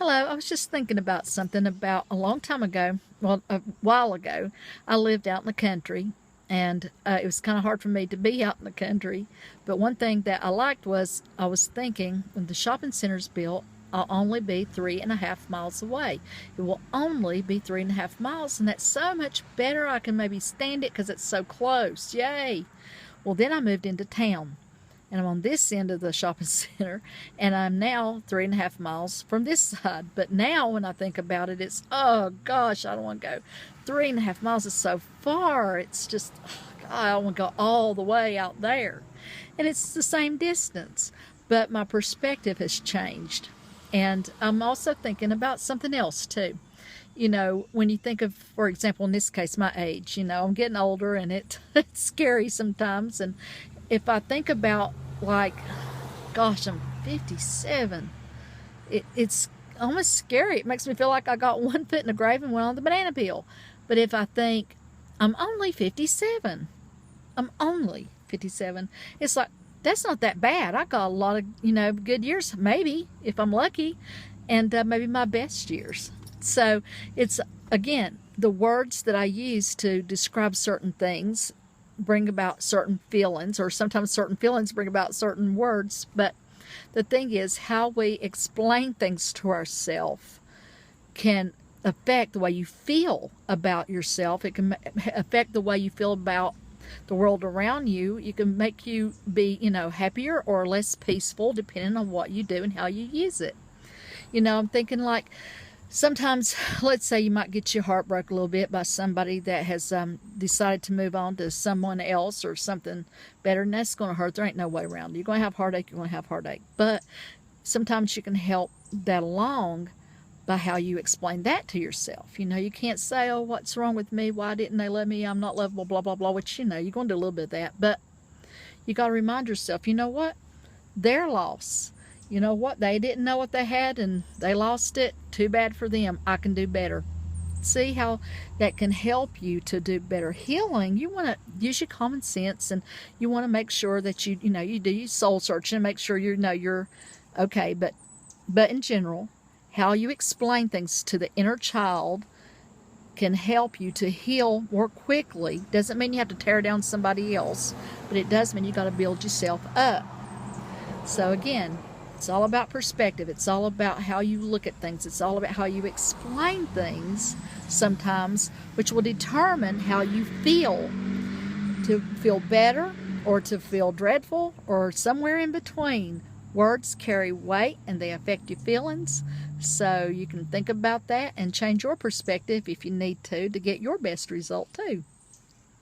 Hello, I was just thinking about something about a long time ago. Well, a while ago, I lived out in the country, and it was kind of hard for me to be out in the country. But one thing that I liked was I was thinking when the shopping center's built, I'll only be 3.5 miles away. It will only be 3.5 miles, and that's so much better. I can maybe stand it because it's so close. Yay! Well, then I moved into town and I'm on this end of the shopping center, and I'm now 3.5 miles from this side. But now when I think about it, it's, oh gosh, I don't want to go. 3.5 miles is so far. It's just, oh God, I want to go all the way out there. And it's the same distance, but my perspective has changed. And I'm also thinking about something else too. When you think of, for example, in this case, my age, I'm getting older, and it's scary sometimes. And if I think about, like, gosh, I'm 57, it's almost scary. It makes me feel like I got one foot in the grave and one on the banana peel. But if I think I'm only 57, it's like, that's not that bad. I got a lot of, good years, maybe, if I'm lucky, and maybe my best years. So it's, again, the words that I use to describe certain things bring about certain feelings, or sometimes certain feelings bring about certain words. But the thing is, how we explain things to ourselves can affect the way you feel about yourself. It can affect the way you feel about the world around you. You can make you be, happier or less peaceful depending on what you do and how you use it. I'm thinking, like, sometimes, let's say you might get your heart broke a little bit by somebody that has decided to move on to someone else or something better, and that's going to hurt. There ain't no way around it. You're going to have heartache, you're going to have heartache. But sometimes you can help that along by how you explain that to yourself. You can't say, oh, what's wrong with me? Why didn't they love me? I'm not lovable, blah, blah, blah, which, you're going to do a little bit of that. But you got to remind yourself, you know what? Their loss. You know what? They didn't know what they had and they lost it. Too bad for them. I can do better. See how that can help you to do better healing. You want to use your common sense, and you want to make sure that you do your soul searching and make sure you're okay. But in general, how you explain things to the inner child can help you to heal more quickly. Doesn't mean you have to tear down somebody else, but it does mean you got to build yourself up. So again, it's all about perspective. It's all about how you look at things. It's all about how you explain things sometimes, which will determine how you feel. To feel better or to feel dreadful or somewhere in between. Words carry weight and they affect your feelings. So you can think about that and change your perspective if you need to get your best result too.